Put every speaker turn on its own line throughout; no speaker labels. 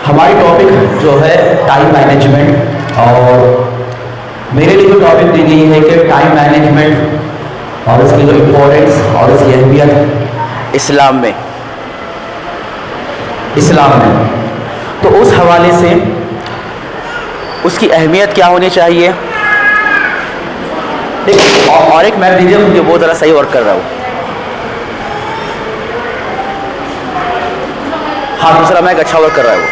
ہماری ٹاپک جو ہے ٹائم مینجمنٹ، اور میرے لیے جو ٹاپک دی گئی ہے کہ ٹائم مینجمنٹ اور اس کی جو امپورٹنس اور اس کی اہمیت اسلام میں تو اس حوالے سے اس کی اہمیت کیا ہونی چاہیے. اور ایک میپ دیجیے مجھے، بہت ذرا صحیح ورک کر رہا ہوں. ہاں دوسرا میک اچھا ورک کر رہا ہے وہ.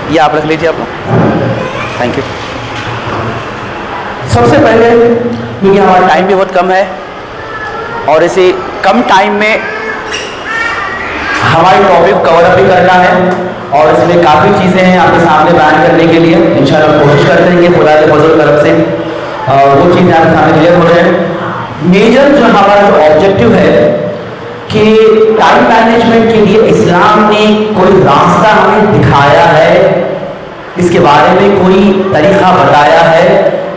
یہ آپ رکھ لیجیے آپ لوگ. Thank you. سب سے پہلے کیونکہ ہمارا ٹائم بھی بہت کم ہے اور اسی کم ٹائم میں ہماری ٹاپک کور اپ بھی کرنا ہے، اور اس میں کافی چیزیں ہیں آپ کے سامنے بیان کرنے کے لیے. انشاءاللہ کوشش کرتے ہیں کہ خدا کے فضل و کرم سے وہ چیزیں آپ کے سامنے کلیئر ہو رہے ہیں. میجر جو ہمارا جو آبجیکٹو ہے کہ ٹائم مینجمنٹ کے لیے اسلام نے کوئی راستہ ہمیں دکھایا ہے، اس کے بارے میں کوئی طریقہ بتایا ہے،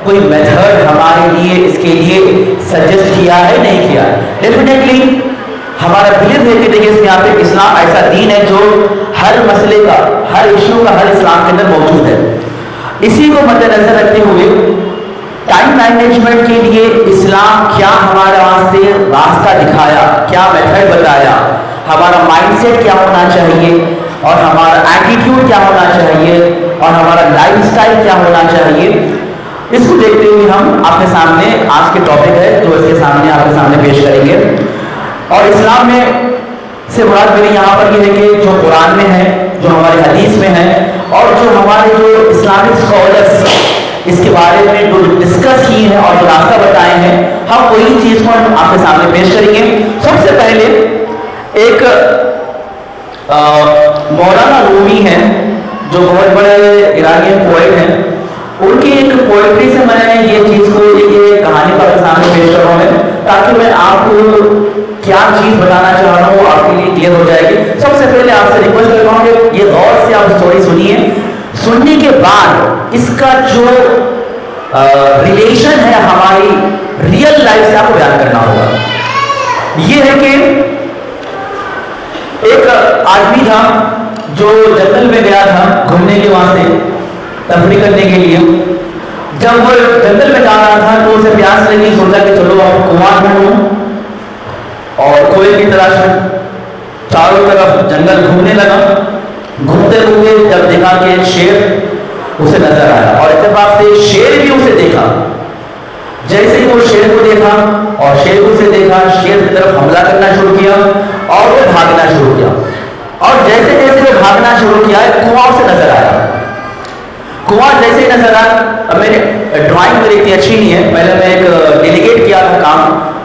کوئی میتھڈ ہمارے لیے اس کے لیے سجیسٹ کیا ہے نہیں کیا ہے. ڈیفینیٹلی ہمارا بلیف ہے کہ دیکھیے اس میں یہاں پہ اسلام ایسا دین ہے جو ہر مسئلے کا، ہر ایشو کا حل اسلام کے اندر موجود ہے. اسی کو مد نظر رکھتے ہوئے ٹائم مینجمنٹ کے لیے اسلام کیا ہمارے واسطے راستہ دکھایا، کیا میتھڈ بتایا، ہمارا مائنڈ سیٹ کیا ہونا چاہیے، اور ہمارا ایٹیٹیوڈ کیا ہونا چاہیے، اور ہمارا لائف اسٹائل کیا ہونا چاہیے، اس کو دیکھتے ہوئے ہم آپ کے سامنے آج کے ٹاپک ہے جو اس کے سامنے آپ کے سامنے پیش کریں گے. اور اسلام میں سے مراد میری یہاں پر یہ ہے کہ جو قرآن میں ہے، جو ہماری حدیث میں ہے، اور جو ہمارے جو اسلامک اسکالرس اس کے بارے میں جو ڈسکس کی ہیں اور جو راستہ بتائے ہیں، ہم وہی چیز کو ہم آپ کے سامنے پیش کریں گے. سب سے پہلے ایک مولانا رومی ہیں جو بہت بڑے ایرانین پوئٹ ہیں، ان کی ایک پوئٹری سے میں نے یہ چیز کو یہ کہانی پر سامنے پیش کر رہا ہوں تاکہ میں آپ کو کیا چیز بتانا چاہ رہا ہوں آپ کے لیے کلیئر ہو جائے گی. سب سے پہلے آپ سے ریکویسٹ کر رہا ہوں کہ یہ غور سے آپ اسٹوری سنیے، سننے کے بعد اس کا جو ریلیشن ہے ہماری ریئل لائف سے آپ کو بیان کرنا ہوگا. یہ ہے کہ ایک آدمی تھا جو جنگل میں گیا تھا گھومنے کے واسطے، تفریح کرنے کے لیے. جب وہ جنگل میں جا رہا تھا تو اسے پیاس لگی، سوچا کہ چلو اب کنواں ڈھونڈوں، اور کنویں کی تلاش میں چاروں طرف جنگل گھومنے لگا. گھومتے گھومتے جب دیکھا کہ ایک شیر اسے نظر آیا، اور اتفاق سے شیر بھی اسے دیکھا. جیسے ہی وہ شیر کو دیکھا اور شیر کو اسے دیکھا، شیر کی طرف حملہ کرنا شروع کیا اور وہ بھاگنا شروع کیا. اور جیسے جیسے وہ بھاگنا شروع کیا کنواں اسے نظر آیا. کنواں جیسے ہی نظر آیا، اب میری ڈرائنگ میری اتنی اچھی نہیں ہے، پہلے میں ایک ڈیلیگیٹ کیا تھا کام،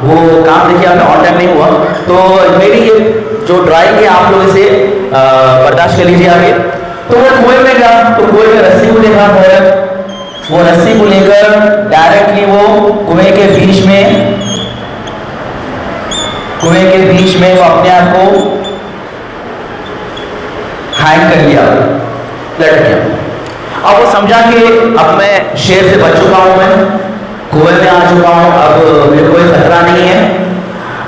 وہ کام دیکھیے آپ آن ٹائم نہیں ہوا، تو میری یہ جو ڈرائنگ ہے آپ لوگ اسے برداشت کر لیجیے آگے. تو وہ کنویں میں گیا تو کنویں میں رسی کو دیکھا، وہ رسی کو لے کر ڈائریکٹلی وہ کنویں کے بیچ میں وہ اپنے آپ کو ہینگ کر لیا، لٹک گیا. اب وہ سمجھا کہ اب میں شیر سے بچ چکا ہوں، میں کنویں میں آ چکا ہوں، اب میرے کوئی خطرہ نہیں ہے.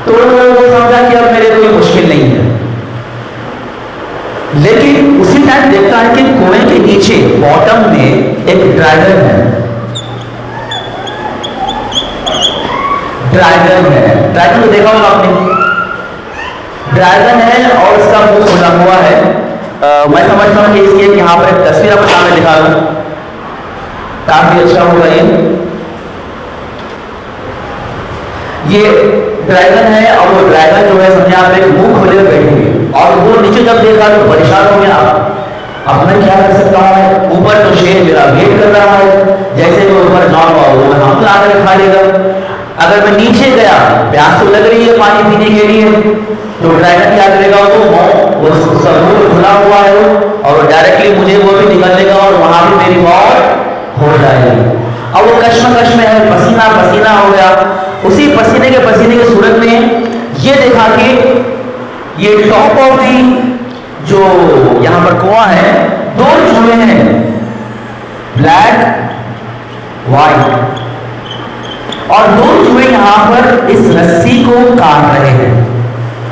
تو وہ سمجھا کہ اب میرے کوئی مشکل نہیں ہے. لیکن اسی ٹائم دیکھتا ہے کہ کنویں کے نیچے باٹم میں ایک ڈریگن ہے. ڈریگن کو دیکھا ہوگا آپ نے، ڈریگن ہے اور اس کا منہ کھلا ہوا ہے. میں سمجھتا ہوں کہ اس کی یہاں پر ایک تصویر آپ سامنے دکھا دوں کافی اچھا ہوگا. یہ ڈریگن ہے اور وہ ڈریگن جو ہے سمجھے آپ ایک منہ کھولے ہوئے بیٹھے ہوئے، اور وہ نیچے جب دیکھا تو پریشان ہو گیا. اب میں کیا کر سکتا ہوں، اوپر تو شیر میرا ویٹ کر رہا ہے، جیسے میں اوپر جاؤں گا وہ میں حملہ آ کر کھا لے گا. اگر میں نیچے گیا، پیاس تو لگ رہی ہے پانی پینے کے لیے، تو ڈرائیور کیا کرے گا، وہ اس کا منہ کھلا ہوا ہے اور وہ ڈائریکٹلی مجھے وہ بھی نکل لے گا اور وہاں بھی میری موت ہو جائے گی. اب وہ کشمکش میں ہے، پسینہ پسینہ ہو گیا. اسی پسینے کی صورت میں یہ دیکھا کہ یہ ٹاپ آف دی جو یہاں پر کنواں ہے، دو چوہے ہیں، بلیک وائٹ، اور دو چوہے یہاں پر اس رسی کو کاٹ رہے ہیں.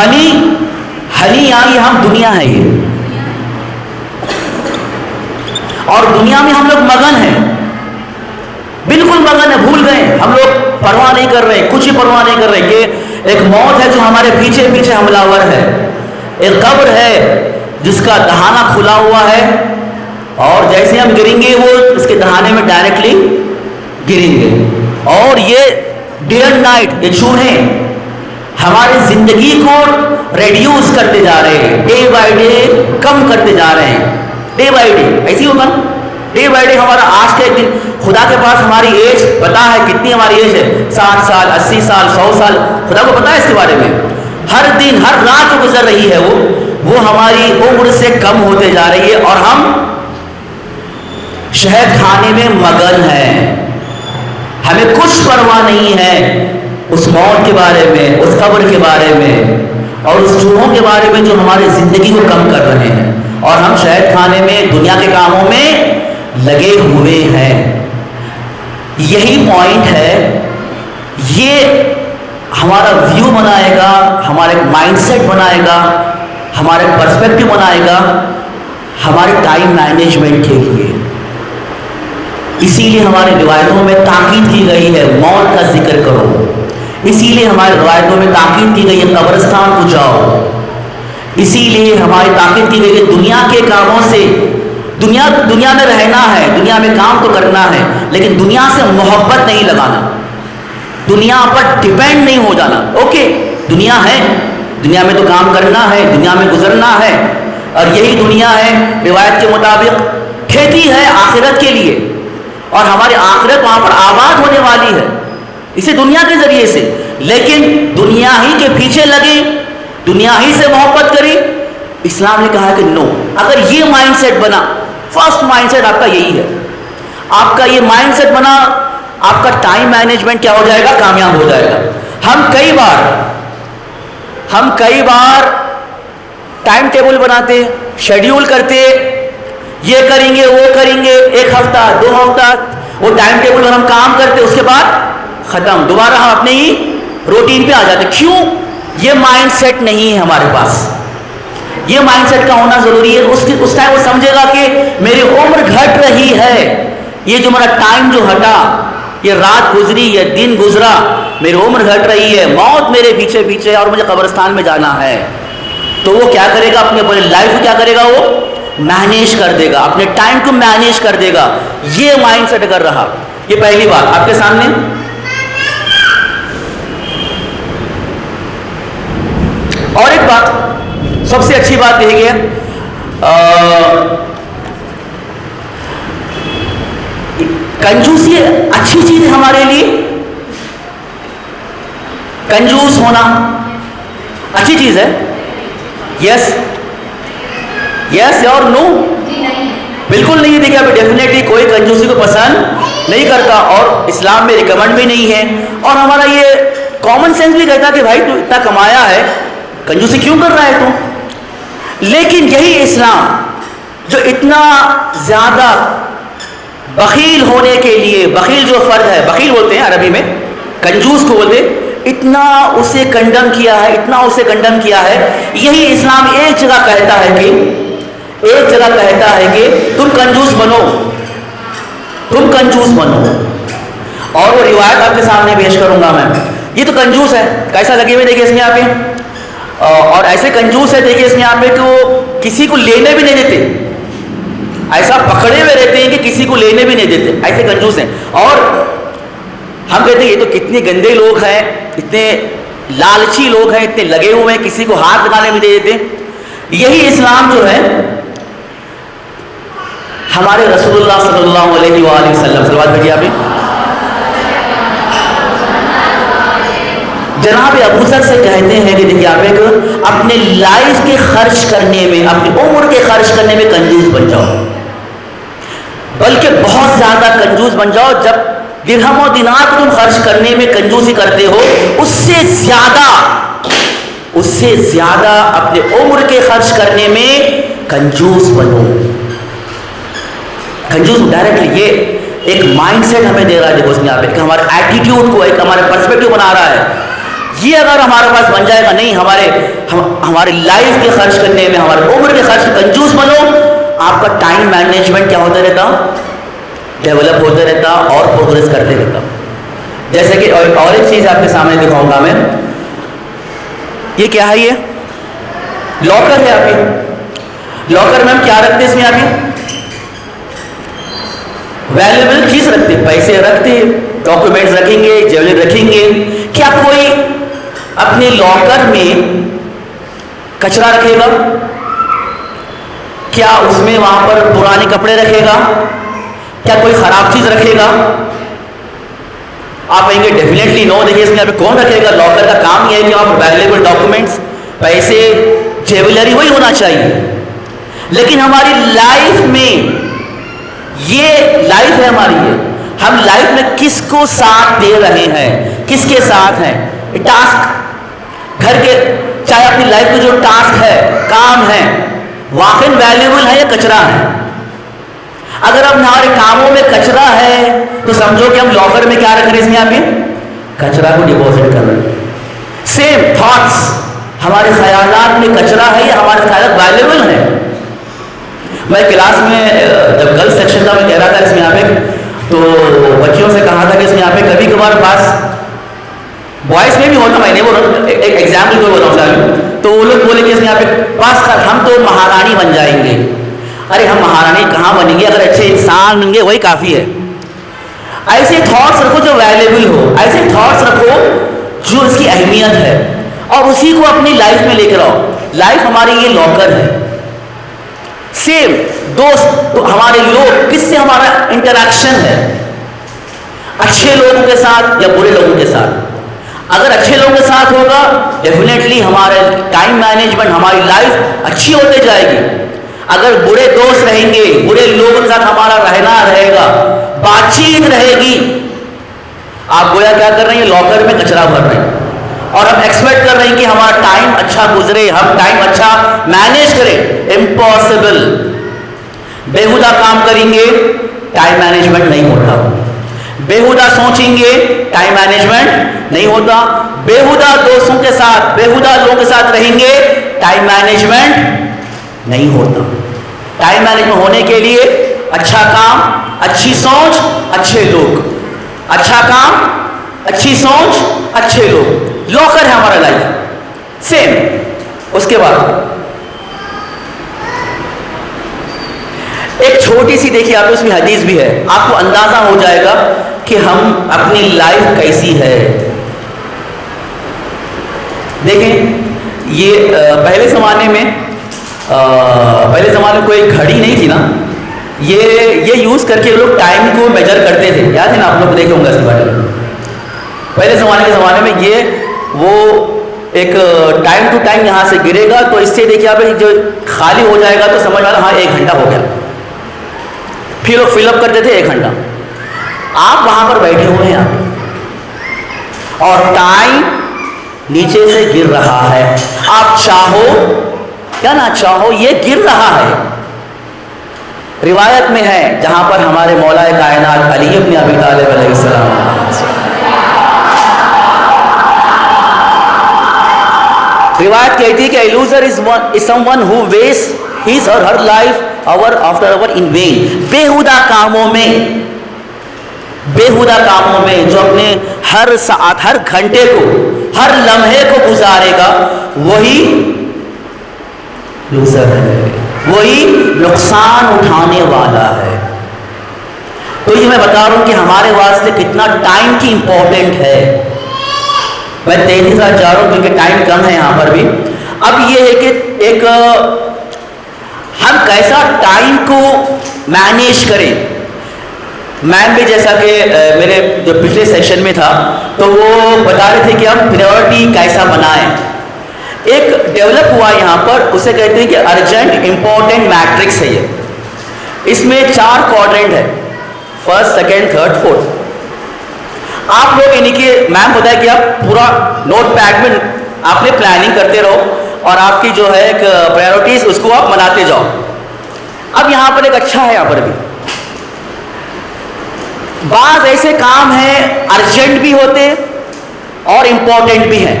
ہنی یہ ہم دنیا ہے یہ، اور دنیا میں ہم لوگ مگن ہیں، بالکل مگن ہے، بھول گئے ہم لوگ، پرواہ نہیں کر رہے، کچھ ہی پرواہ نہیں کر رہے کہ ایک موت ہے جو ہمارے پیچھے پیچھے حملہ ور ہے، ایک قبر ہے جس کا دہانہ کھلا ہوا ہے، اور جیسے ہم گریں گے وہ اس کے دہانے میں ڈائریکٹلی گریں گے، اور یہ ڈے اینڈ نائٹ یہ چوہے ہماری زندگی کو ریڈیوس کرتے جا رہے ہیں، ڈے بائی ڈے کم کرتے جا رہے ہیں، ڈے بائی ڈے ایسی ہوگا، ڈے بائی ڈے ہمارا آج کے دن خدا کے پاس ہماری ایج پتا ہے کتنی ہماری ایج ہے، 60 سال 80 سال 100 سال، خدا کو پتا ہے اس کے بارے میں، ہر دن ہر رات جو گزر رہی ہے وہ ہماری عمر سے کم ہوتے جا رہی ہے، اور ہم شہد کھانے میں مگن ہیں، ہمیں کچھ پرواہ نہیں ہے اس موت کے بارے میں، اس قبر کے بارے میں، اور اس چوہوں کے بارے میں جو ہماری زندگی کو کم کر رہے ہیں، اور ہم شہد کھانے میں دنیا کے کاموں میں لگے ہوئے ہیں۔ یہی پوائنٹ ہے، یہ ہمارا ویو بنائے گا، ہمارے مائنڈ سیٹ بنائے گا، ہمارے پرسپیکٹو بنائے گا ہمارے ٹائم مینجمنٹ کے لیے۔ اسی لیے ہماری روایتوں میں تاکید کی گئی ہے موت کا ذکر کرو، اسی لیے ہماری روایتوں میں تاکید کی گئی ہے قبرستان کو جاؤ، اسی لیے ہماری تاکید کی گئی ہے دنیا کے کاموں سے، دنیا میں رہنا ہے، دنیا میں کام تو کرنا ہے، لیکن دنیا سے محبت نہیں لگانا، دنیا پر ڈیپینڈ نہیں ہو جانا۔ اوکے دنیا ہے، دنیا میں تو کام کرنا ہے، دنیا میں گزرنا ہے، اور یہی دنیا ہے روایت کے مطابق کھیتی ہے آخرت کے لیے، اور ہماری آخرت وہاں پر آباد ہونے والی ہے اسی دنیا کے ذریعے سے، لیکن دنیا ہی کے پیچھے لگے، دنیا ہی سے محبت کری، اسلام نے کہا کہ نو۔ اگر یہ مائنڈ سیٹ بنا، فرسٹ مائنڈ سیٹ آپ کا یہی ہے، آپ کا یہ مائنڈ سیٹ بنا، آپ کا ٹائم مینجمنٹ کیا ہو جائے گا، کامیاب ہو جائے گا۔ ہم کئی بار ٹائم ٹیبل بناتے، شیڈیول کرتے، یہ کریں گے وہ کریں گے، 1 ہفتہ 2 ہفتہ وہ ٹائم ٹیبل پر ہم کام کرتے، اس کے بعد ختم، دوبارہ ہم اپنے ہی روٹین پہ آ جاتے۔ کیوں؟ یہ مائنڈ سیٹ نہیں ہے ہمارے پاس، یہ مائنڈ سیٹ کا ہونا ضروری ہے۔ اس ٹائم وہ سمجھے گا کہ میری عمر گھٹ رہی ہے، یہ جو میرا ٹائم جو ہٹا، یہ رات گزری، یہ دن گزرا، میری عمر گھٹ رہی ہے، موت میرے پیچھے پیچھے، اور مجھے قبرستان میں جانا ہے، تو وہ کیا کرے گا، اپنے پورے لائف کو کیا کرے گا، وہ مینیج کر دے گا، اپنے ٹائم کو مینیج کر دے گا۔ یہ مائنڈ سیٹ اگر رہا، یہ پہلی بات آپ کے سامنے۔ اور ایک بات، سب سے اچھی بات یہ ہے، کنجوسی اچھی چیز ہے ہمارے لیے، کنجوس ہونا اچھی چیز ہے، یس اور نو؟ بالکل نہیں ہے۔ دیکھیے ابھی ڈیفینیٹلی کوئی کنجوسی کو پسند نہیں کرتا، اور اسلام میں ریکمنڈ بھی نہیں ہے، اور ہمارا یہ کامن سینس بھی کہتا کہ بھائی تو اتنا کمایا ہے، کنجوسی کیوں کر رہا ہے تو؟ لیکن یہی اسلام جو اتنا زیادہ بخیل ہونے کے لیے، بخیل جو فرد ہے، بخیل بولتے ہیں عربی میں، کنجوس کو بولتے، اتنا اسے کنڈم کیا ہے، یہی اسلام ایک جگہ کہتا ہے کہ تم کنجوس بنو، اور وہ روایت آپ کے سامنے پیش کروں گا میں۔ یہ تو کنجوس ہے، کیسا لگے ہوئے دیکھیے اس میں یہاں پہ، اور ایسے کنجوس ہے دیکھیے اس میں یہاں پہ کہ وہ کسی کو لینے بھی نہیں دیتے، ایسا پکڑے ہوئے رہتے ہیں کہ کسی کو لینے بھی نہیں دیتے، ایسے کنجوس ہیں۔ اور ہم کہتے ہیں یہ تو کتنے گندے لوگ ہیں، اتنے لالچی لوگ ہیں، اتنے لگے ہوئے ہیں، کسی کو ہاتھ لگانے بھی نہیں دیتے۔ یہی اسلام جو ہے ہمارے رسول اللہ صلی اللہ علیہ وآلہ وسلم، صلوات بھیجیے آپ، جناب ابو ذر سے کہتے ہیں کہ دیکھیے آپ اپنے لائف کے خرچ کرنے میں، اپنی عمر کے خرچ کرنے میں کنجوس بن جاؤ، بلکہ بہت زیادہ کنجوس بن جاؤ۔ جب درہم و دینار کو تم خرچ کرنے میں کنجوسی کرتے ہو، اس سے زیادہ اپنے عمر کے خرچ کرنے میں کنجوس بنو۔ کنجوس ڈائریکٹلی یہ ایک مائنڈ سیٹ ہمیں دے رہا ہے، دیکھو اس میں آپ کہ ہمارے ایٹیٹیوڈ کو، ایک ہمارے پرسپیکٹو بنا رہا ہے۔ یہ اگر ہمارے پاس بن جائے گا, نہیں ہمارے لائف کے خرچ کرنے میں, ہمارے عمر کے خرچ کنجوس بنو, آپ کا ٹائم مینجمنٹ کیا ہوتا رہتا, ڈیولپ ہوتا رہتا اور پروگریس کرتے رہتا. جیسے کہ اور ایک چیز آپ کے سامنے دکھاؤں گا میں, یہ کیا ہے, یہ لاکر ہے آپ کے. لاکر میں ہم کیا رکھتے ہیں, اس میں آپ کے ویلیبل چیز رکھتے, پیسے رکھتے, ڈاکومنٹس رکھیں گے, جیولری رکھیں گے. کیا کوئی اپنے لاکر میں کچرا رکھے گا؟ کیا اس میں وہاں پر پرانے کپڑے رکھے گا؟ کیا کوئی خراب چیز رکھے گا؟ آپ کہیں گے ڈیفینیٹلی نو. دیکھیے اس میں یہاں پہ کون رکھے گا؟ لاکر کا کام یہ ہے کہ وہاں پر ویلیبل ڈاکومنٹس, پیسے, جیولری وہی ہونا چاہیے. لیکن ہماری لائف میں یہ لائف ہے ہماری, یہ ہم لائف میں کس کو ساتھ دے رہے ہیں, کس کے ساتھ ہیں. ٹاسک گھر کے, چاہے اپنی لائف میں جو ٹاسک ہے, کام ہے, واقعی ویلیبل ہے یا کچرا ہے. اگر اب ہمارے کاموں میں کچرا ہے تو سمجھو کہ ہم لاکر میں کیا رکھ رہے ہیں, اس میں آپ کچرا کو ڈپوزٹ کر رہے ہیں. سیم تھاٹس, ہمارے خیالات میں کچرا ہے یا ہمارے خیالات ویلیبل ہیں. میں کلاس میں جب گرلس سیکشن تھا, میں کہہ رہا تھا اس میں یہاں پہ, تو بچیوں سے کہا تھا کہ اس میں یہاں پہ کبھی کبھار پاس بوائز میں بھی ہوتا, میں نے وہ ایک ایگزامپل کو بتاؤں صاحب, تو وہ لوگ بولے کہ اس میں یہاں پہ پاس کر ہم تو مہارانی بن جائیں گے. ارے ہم مہارانی کہاں بنیں گے, اگر اچھے انسان بن گے وہی کافی ہے. ایسے تھاٹس رکھو جو ویلیبل ہو, ایسے تھاٹس رکھو جو اس کی اہمیت ہے, اور اسی کو اپنی لائف میں لے کر آؤ. لائف ہماری یہ لاکر ہے. سیم دوست, تو ہمارے لوگ کس سے ہمارا انٹریکشن ہے, اچھے لوگوں کے ساتھ یا برے لوگوں کے ساتھ. اگر اچھے لوگوں کے ساتھ ہوگا ڈیفینیٹلی ہمارے ٹائم مینجمنٹ, ہماری لائف اچھی ہوتے جائے گی. اگر برے دوست رہیں گے, برے لوگوں کے ساتھ ہمارا رہنا رہے گا, بات چیت رہے گی, آپ گویا کیا کر رہے ہیں, لاکر میں کچرا بھر رہے ہیں, اور ہم ایکسپیکٹ کر رہے ہیں کہ ہمارا ٹائم اچھا گزرے, ہم ٹائم اچھا مینیج کریں. امپاسبل. بےہودہ کام کریں گے, ٹائم مینجمنٹ نہیں ہوتا. بےہودہ سوچیں گے, ٹائم مینجمنٹ نہیں ہوتا. بےہودہ دوستوں کے ساتھ, بےہودہ لوگوں کے ساتھ رہیں گے, ٹائم مینجمنٹ نہیں ہوتا. ٹائم مینجمنٹ ہونے کے لیے اچھا کام, اچھی سوچ, اچھے لوگ. اچھا کام, اچھی سوچ, اچھے لوگ. لاکر ہے ہمارا لائف. سیم. اس کے بعد ایک چھوٹی سی دیکھیے آپ, اس میں حدیث بھی ہے, آپ کو اندازہ ہو جائے گا کہ ہم اپنی لائف کیسی ہے. دیکھیں یہ پہلے زمانے میں کوئی گھڑی نہیں تھی نا, یہ یوز کر کے لوگ ٹائم کو میجر کرتے تھے. یاد ہے نا, آپ لوگ دیکھے ہوں گے اس کے بارے میں. پہلے زمانے میں یہ وہ ایک ٹائم ٹو ٹائم یہاں سے گرے گا, تو اس سے دیکھیے آپ جو خالی ہو جائے گا تو سمجھ والا ہاں 1 گھنٹہ ہو گیا. پھر وہ فل اپ کرتے تھے 1 گھنٹہ. آپ وہاں پر بیٹھے ہوئے ہیں اور ٹائم نیچے سے گر رہا ہے, آپ چاہو کیا نہ چاہو یہ گر رہا ہے. روایت میں ہے جہاں پر ہمارے مولا کائنات علی ابن ابی طالب علیہ السلام, روایت کہتی ہے کہ a loser is someone who wastes his or her life hour after hour in vain. بےہودہ کاموں میں جو اپنے ہر ساعت, ہر گھنٹے کو, ہر لمحے کو گزارے گا, وہی لوزر ہے, وہی نقصان اٹھانے والا ہے. تو یہ میں بتا رہا ہوں کہ ہمارے واسطے کتنا ٹائم کی امپورٹنٹ ہے. میں تیزی سے جا رہا ہوں کیونکہ ٹائم کم ہے یہاں پر بھی. اب یہ ہے کہ ایک ہم کیسا ٹائم کو مینیج کریں. میم بھی جیسا کہ میرے جو پچھلے سیکشن میں تھا تو وہ بتا رہے تھے کہ ہم پریورٹی کیسا بنائیں. ایک ڈیولپ ہوا یہاں پر, اسے کہتے ہیں کہ ارجنٹ امپورٹنٹ میٹرکس ہے. یہ اس میں 4 کوارڈرنٹ ہے, 1st, 2nd, 3rd, 4th. آپ لوگ یعنی کہ میم ہوتا ہے کہ آپ پورا نوٹ پیڈ میں آپ نے پلاننگ کرتے رہو اور آپ کی جو ہے ایک پرائیورٹیز اس کو آپ مناتے جاؤ. اب یہاں پر ایک اچھا ہے, یہاں پر بھی بعض ایسے کام ہیں ارجنٹ بھی ہوتے اور امپورٹنٹ بھی ہیں.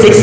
6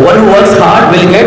One who works hard will get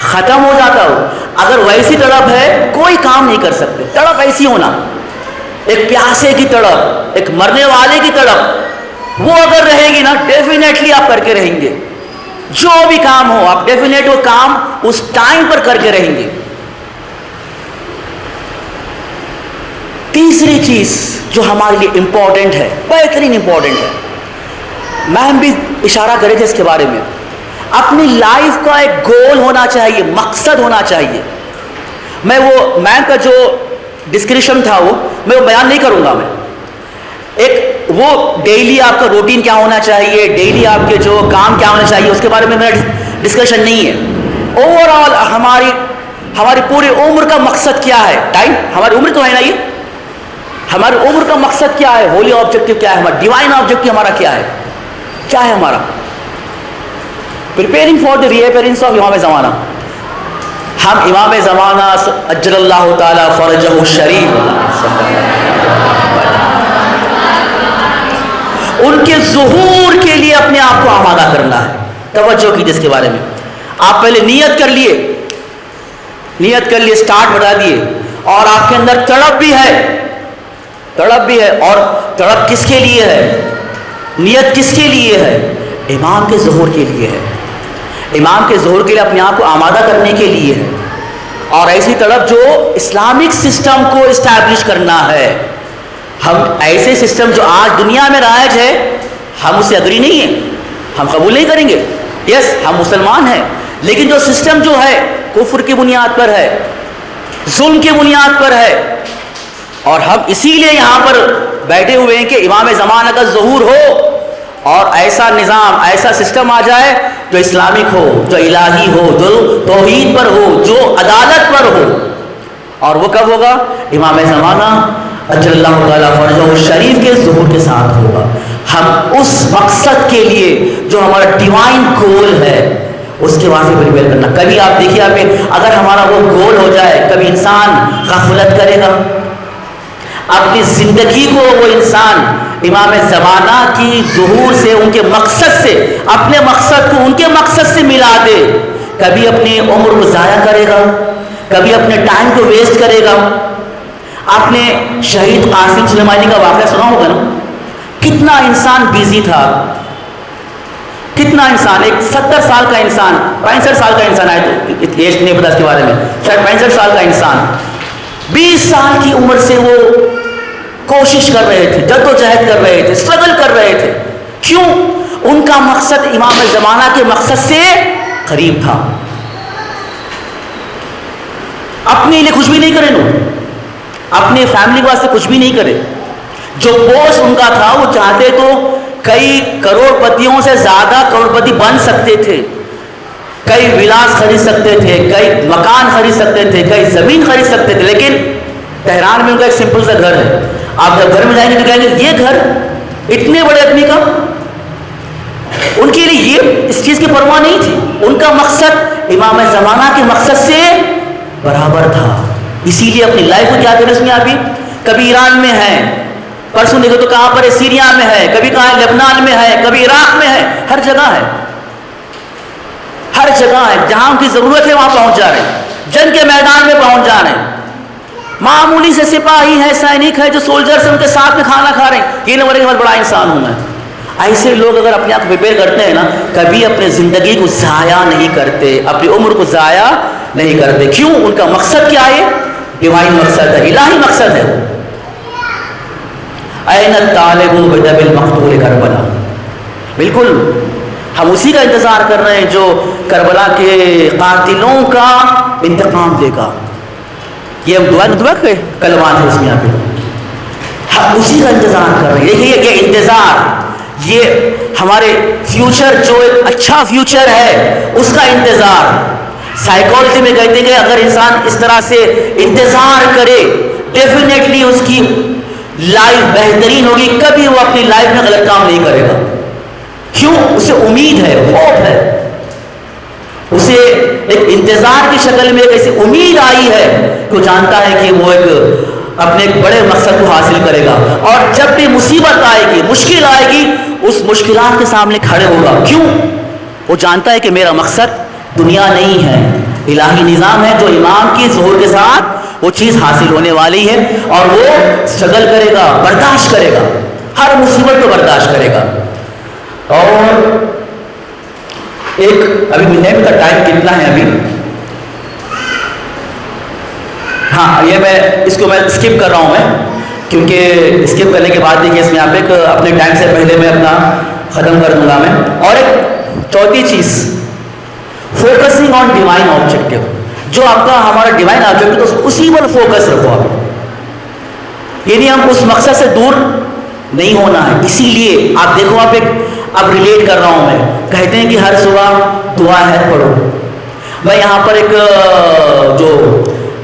ختم ہو جاتا ہو. اگر ویسی تڑپ ہے کوئی کام نہیں کر سکتے. تڑپ ایسی ہونا, ایک پیاسے کی تڑپ, ایک مرنے والے کی تڑپ, وہ اگر رہے گی نا ڈیفینیٹلی آپ کر کے رہیں گے. جو بھی کام ہو آپ ڈیفینیٹ وہ کام اس ٹائم پر کر کے رہیں گے. تیسری چیز جو ہمارے لیے امپورٹنٹ ہے, بہترین امپورٹنٹ ہے, میم بھی اشارہ کرے تھے اس کے بارے میں, اپنی لائف کا ایک گول ہونا چاہیے, مقصد ہونا چاہیے. میں وہ میم کا جو ڈسکرپشن تھا میں وہ بیان نہیں کروں گا. میں ایک وہ ڈیلی آپ کا روٹین کیا ہونا چاہیے, ڈیلی آپ کے جو کام کیا ہونا چاہیے, اس کے بارے میں میرا ڈسکشن نہیں ہے. اوور آل ہماری پوری عمر کا مقصد کیا ہے, ٹائم ہماری عمر تو ہے نا, یہ ہماری عمر کا مقصد کیا ہے, ہولی آبجیکٹو کیا ہے, ہمارا ڈیوائن آبجیکٹو ہمارا کیا ہے ہمارا preparing for the reappearance of امام زمانہ. ہم امام زمانہ اجل اللہ تعالی فرجہ الشریف ان کے ظہور کے لیے اپنے آپ کو آمادہ کرنا ہے. توجہ کی جس کے بارے میں آپ پہلے نیت کر لیے سٹارٹ بتا دیے, اور آپ کے اندر تڑپ بھی ہے, اور تڑپ کس کے لیے ہے, نیت کس کے لیے ہے, امام کے ظہور کے لیے ہے, امام کے ظہور کے لیے اپنے آپ کو آمادہ کرنے کے لیے ہے. اور ایسی تڑپ جو اسلامک سسٹم کو اسٹیبلش کرنا ہے. ہم ایسے سسٹم جو آج دنیا میں رائج ہے ہم اسے اگری نہیں ہیں, ہم قبول نہیں کریں گے. یس ہم مسلمان ہیں, لیکن جو سسٹم جو ہے کفر کی بنیاد پر ہے, ظلم کی بنیاد پر ہے, اور ہم اسی لیے یہاں پر بیٹھے ہوئے ہیں کہ امام زمانہ کا ظہور ہو اور ایسا نظام, ایسا سسٹم آ جائے جو اسلامک ہو, جو الہی ہو, جو توحید پر ہو, جو عدالت پر ہو. اور وہ کب ہوگا؟ امام زمانہ اجل اللہ تعالیٰ فرجہ الشریف کے ظہور کے ساتھ ہوگا. ہم اس مقصد کے لیے جو ہمارا ڈیوائن گول ہے اس کے واسطے پریپیئر کرنا. کبھی آپ دیکھیے اگر ہمارا وہ گول ہو جائے, کبھی انسان غفلت کرے گا اپنی زندگی کو, وہ انسان امام زمانہ کی ظہور سے, ان کے مقصد سے, اپنے مقصد کو ان کے مقصد سے ملا دے. کبھی اپنی عمر کو ضائع کرے گا, کبھی اپنے ٹائم کو ویسٹ کرے گا. آپ نے شہید قاسم سلیمانی کا واقعہ سنا ہوگا نا, کتنا انسان بیزی تھا, کتنا انسان, ایک 70 سال کا انسان, 65 سال کا انسان ہے, تو ایج نہیں پتا اس کے بارے میں, شاید 65 سال کا انسان 20 سال کی عمر سے وہ کوشش کر رہے تھے, جد و جہد کر رہے تھے, اسٹرگل کر رہے تھے. کیوں؟ ان کا مقصد امام زمانہ کے مقصد سے قریب تھا. اپنے لیے کچھ بھی نہیں کرے, اپنے فیملی کے واسطے کچھ بھی نہیں کرے. جو پوسٹ ان کا تھا وہ چاہتے تو کئی کروڑ پتیوں سے زیادہ کروڑ پتی بن سکتے تھے, کئی ولاس خرید سکتے تھے, کئی مکان خرید سکتے تھے, کئی زمین خرید سکتے تھے. لیکن تہران میں ان کا ایک سمپل سا گھر ہے. آپ جب گھر میں جائیں گے تو کہیں گے یہ گھر اتنے بڑے آدمی کا. ان کے لیے یہ اس چیز کی پرواہ نہیں تھی. ان کا مقصد امام زمانہ کے مقصد سے برابر تھا. اسی لیے اپنی لائف کو کیا کریں, اس میں ابھی کبھی ایران میں ہے, پرسوں دیکھو تو کہاں پر ہے, سیریا میں ہے, کبھی کہاں لبنان میں ہے, کبھی عراق میں ہے, ہر جگہ ہے, ہر جگہ ہے. جہاں ان کی ضرورت ہے وہاں پہنچ جا رہے ہیں, جنگ کے میدان میں پہنچ جا رہے ہیں. معمولی سے سپاہی ہے, سینک ہے, جو سولجر سے ان کے ساتھ میں کھانا کھا رہے ہیں, یہ نہیں بولے کہ بہت بڑا انسان ہوں میں. ایسے لوگ اگر اپنے آپ کو پریپیئر کرتے ہیں نا, کبھی اپنے زندگی کو ضائع نہیں کرتے, اپنی عمر کو ضائع نہیں کرتے. کیوں؟ ان کا مقصد کیا ہے, ڈیوائن مقصد ہے, الہی مقصد ہے. این الطالب بدم المقتول کربلا, بالکل ہم اسی کا انتظار کر رہے ہیں جو کربلا کے قاتلوں کا انتقام لے گا. یہ دعا کے کلمات ہیں اس میں, یہاں پہ ہم اسی کا انتظار کر رہے ہیں. دیکھیے یہ انتظار, یہ ہمارے فیوچر جو ایک اچھا فیوچر ہے اس کا انتظار. سائیکالوجی میں کہتے ہیں کہ اگر انسان اس طرح سے انتظار کرے ڈیفینیٹلی اس کی لائف بہترین ہوگی, کبھی وہ اپنی لائف میں غلط کام نہیں کرے گا. کیوں؟ اسے امید ہے, ہوپ ہے, اسے ایک انتظار کی شکل میں ایک ایسی امید آئی ہے کہ وہ جانتا ہے کہ وہ ایک اپنے ایک بڑے مقصد کو حاصل کرے گا. اور جب بھی مصیبت آئے گی, مشکل آئے گی, اس مشکلات کے سامنے کھڑے ہوگا. کیوں؟ وہ جانتا ہے کہ میرا مقصد دنیا نہیں ہے, الہی نظام ہے جو امام کی ظہور کے ساتھ وہ چیز حاصل ہونے والی ہے، اور وہ اسٹرگل کرے گا، برداشت کرے گا، ہر مصیبت کو برداشت کرے گا. اور ایک ابھی منٹ کا ٹائم کتنا ہے ابھی؟ ہاں یہ میں اس کو میں اسکپ کر رہا ہوں میں، کیونکہ اسکپ کرنے کے بعد دیکھیے اس میں آپ ایک اپنے ٹائم سے پہلے میں اپنا ختم کر دوں گا میں. اور ایک چوتھی چیز، فوکسنگ آن ڈیوائن آبجیکٹو. جو آپ کا ہمارا ڈیوائن آبجیکٹو تو اسی پر فوکس رکھو آپ، یعنی ہم اس مقصد سے دور نہیں ہونا ہے. اسی لیے آپ دیکھو، آپ ایک اب ریلیٹ کر رہا ہوں میں، کہتے ہیں کہ ہر صبح دعا ہے پڑھو. میں یہاں پر ایک جو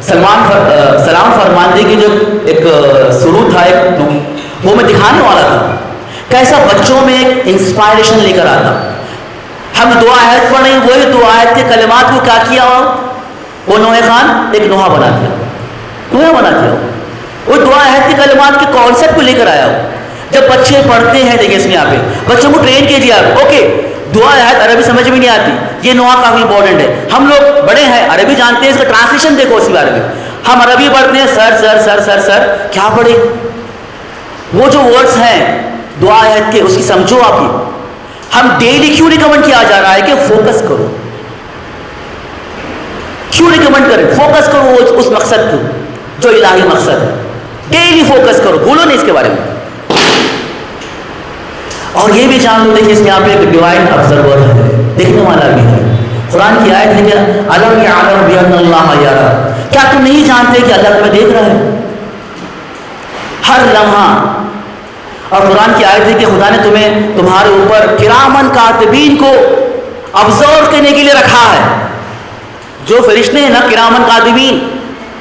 سلام فرماندے کی جو ایک سرود تھا ایک، وہ میں دکھانے والا تھا کیسا بچوں میں ایک انسپائریشن لے کر آتا. ہم دعا آیت پڑھ رہے ہیں، وہی دعا آیت کے کلمات کو کیا کیا وہ نوح خان ایک نوحہ بنا دیا. وہ دعا آیت کے کلمات کے کانسیپٹ کو لے کر آیا. جب بچے پڑھتے ہیں، دیکھیں اس میں یہاں پہ بچوں کو ٹرین کیجیے آپ. اوکے دعا آیت عربی سمجھ میں نہیں آتی، یہ نوحہ کافی امپورٹنٹ ہے. ہم لوگ بڑے ہیں، عربی جانتے ہیں، اس کا ٹرانسلیشن دیکھو اسی بارے میں. ہم عربی پڑھتے ہیں، سر سر سر سر سر کیا پڑھے؟ وہ جو ورڈز ہیں دعا آیت کے اس کی سمجھو آپ ہی. ہم ڈیلی کیوں ریکمنڈ کیا جا رہا ہے کہ فوکس کرو؟ کیوں ریکمنڈ کریں؟ فوکس کرو اس مقصد کو جو الہی مقصد ہے. ڈیلی فوکس کرو، بھولو نہیں اس کے بارے میں. اور یہ بھی جان لو، دیکھیں اس میں آپ ایک ڈیوائن آبزرور ہے، دیکھنے والا بھی ہے. قرآن کی آیت ہے کہ علم یعلم بان اللہ یرا. کیا تم نہیں جانتے کہ اللہ تمہیں دیکھ رہا ہے ہر لمحہ؟ اور قرآن کی آیت ہے کہ خدا نے تمہیں تمہارے اوپر کرامن کاتبین کو آبزرو کرنے کے لیے رکھا ہے. جو فرشتے ہیں نا کرامن کاتبین،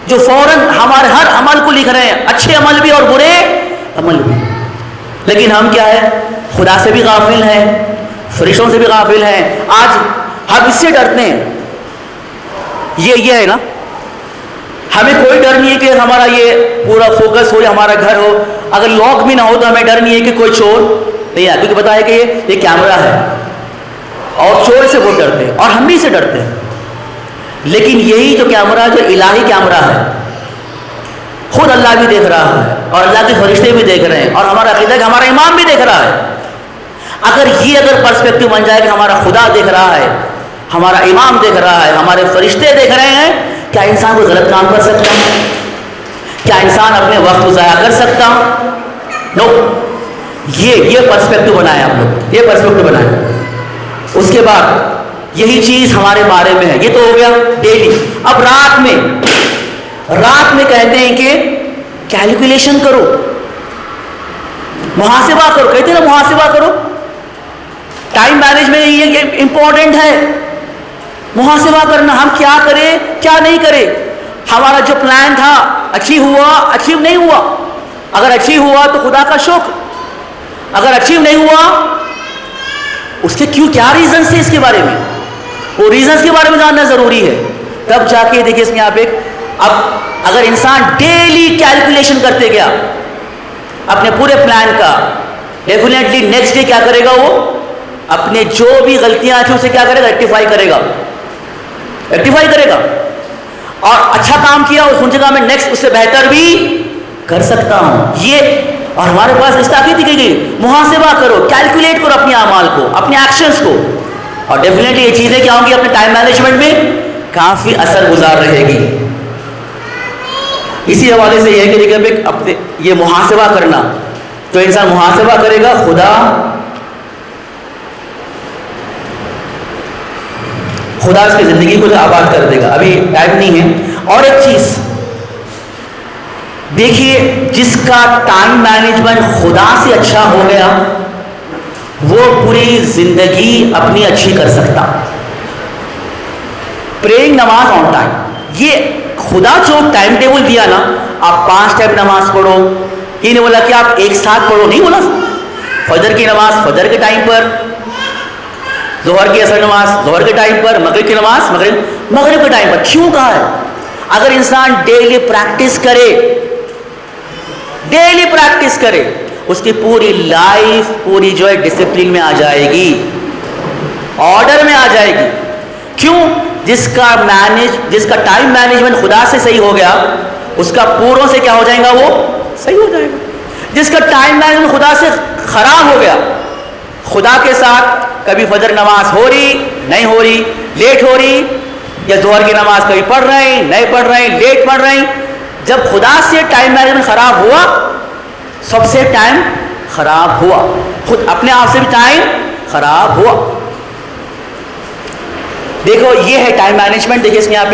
جو فوراً ہمارے ہر عمل کو لکھ رہے ہیں، اچھے عمل بھی اور برے عمل بھی. لیکن ہم کیا ہے، خدا سے بھی غافل ہیں، فرشتوں سے بھی غافل ہیں. آج ہم اس سے ڈرتے ہیں، یہ ہے نا، ہمیں کوئی ڈر نہیں ہے کہ ہمارا یہ پورا فوکس ہو یا ہمارا گھر ہو. اگر لاک بھی نہ ہو تو ہمیں ڈر نہیں ہے کہ کوئی چور نہیں آئے، کیونکہ پتا ہے کہ یہ کیمرہ ہے اور چور سے وہ ڈرتے ہیں اور ہم بھی سے ڈرتے ہیں. لیکن یہی جو کیمرہ جو الہی کیمرہ ہے، خود اللہ بھی دیکھ رہا ہے اور اللہ کے فرشتے بھی دیکھ رہے ہیں اور ہمارا عقیدہ کہ ہمارا امام بھی دیکھ رہا ہے. اگر پرسپیکٹو بن جائے کہ ہمارا خدا دیکھ رہا ہے، ہمارا امام دیکھ رہا ہے، ہمارے فرشتے دیکھ رہے ہیں، کیا انسان کوئی غلط کام کر سکتا ہے؟ کیا انسان اپنے وقت کو ضائع کر سکتا؟ نو. یہ پرسپیکٹو بنائے آپ لوگ، یہ پرسپیکٹو بنائے. اس کے بعد یہی چیز ہمارے بارے میں ہے. یہ تو ہو گیا ڈیلی. اب رات میں کہتے ہیں کہ کیلکولیشن کرو، محاسبہ کرو. کہتے ہیں نا محاسبہ کرو. ٹائم مینجمنٹ یہ امپورٹنٹ ہے، محاسبہ کرنا. ہم کیا کریں کیا نہیں کریں، ہمارا جو پلان تھا اچیو ہوا اچیو نہیں ہوا. اگر اچیو ہوا تو خدا کا شکر، اگر اچیو نہیں ہوا اس کے کیا ریزنس تھے، اس کے بارے میں وہ ریزنس کے بارے میں جاننا ضروری ہے. تب جا کے دیکھیے اس میں آپ اب اگر انسان ڈیلی کیلکولیشن کرتے گیا اپنے پورے پلان کا، ڈیفینیٹلی نیکسٹ ڈے کیا کرے گا، وہ اپنے جو بھی غلطیاں تھیں اسے کیا کرے گا، ریکٹیفائی کرے گا. اور اچھا کام کیا اس جگہ میں نیکسٹ اس سے بہتر بھی کر سکتا ہوں. یہ اور ہمارے پاس اس تاکید دی گئی، محاسبہ کرو، کیلکولیٹ کرو اپنے اعمال کو، اپنے ایکشنز کو. اور ڈیفینیٹلی یہ چیزیں کیا ہوں گی، اپنے ٹائم مینجمنٹ میں کافی اثر گزار رہے گی. اسی حوالے سے یہ ہے کہ دیکھیں اپنے یہ محاسبہ کرنا، جو انسان محاسبہ کرے گا خدا اس کی زندگی کو آباد کر دے گا. ابھی ٹائم نہیں ہے. اور ایک چیز دیکھیے، جس کا ٹائم مینجمنٹ خدا سے اچھا ہو گیا وہ پوری زندگی اپنی اچھی کر سکتا. پریئنگ نماز آن ٹائم، یہ خدا جو ٹائم ٹیبل دیا نا، آپ 5 ٹائم نماز پڑھو. یہ نہیں بولا کہ آپ ایک ساتھ پڑھو، نہیں بولا. فجر کی نماز فجر کے ٹائم پر، ظہر کی اثر نماز ظہر کے ٹائم پر، مغرب کی نماز مغرب کے ٹائم پر. کیوں کہا ہے؟ اگر انسان ڈیلی پریکٹس کرے اس کی پوری لائف پوری جو ہے ڈسپلن میں آ جائے گی، آرڈر میں آ جائے گی. کیوں؟ جس کا ٹائم مینجمنٹ خدا سے صحیح ہو گیا اس کا پوروں سے کیا ہو جائے گا؟ وہ صحیح ہو جائے گا. جس کا ٹائم مینجمنٹ خدا سے خراب ہو گیا, خدا کے ساتھ کبھی فجر نماز ہو رہی نہیں ہو رہی, لیٹ ہو رہی, یا ظہر کی نماز کبھی پڑھ رہے ہیں نہیں پڑھ رہے ہیں, لیٹ پڑھ رہے ہیں, جب خدا سے ٹائم مینجمنٹ خراب ہوا سب سے ٹائم خراب ہوا, خود اپنے آپ سے بھی ٹائم خراب ہوا. دیکھو یہ ہے ٹائم مینجمنٹ. دیکھیے اس میں آپ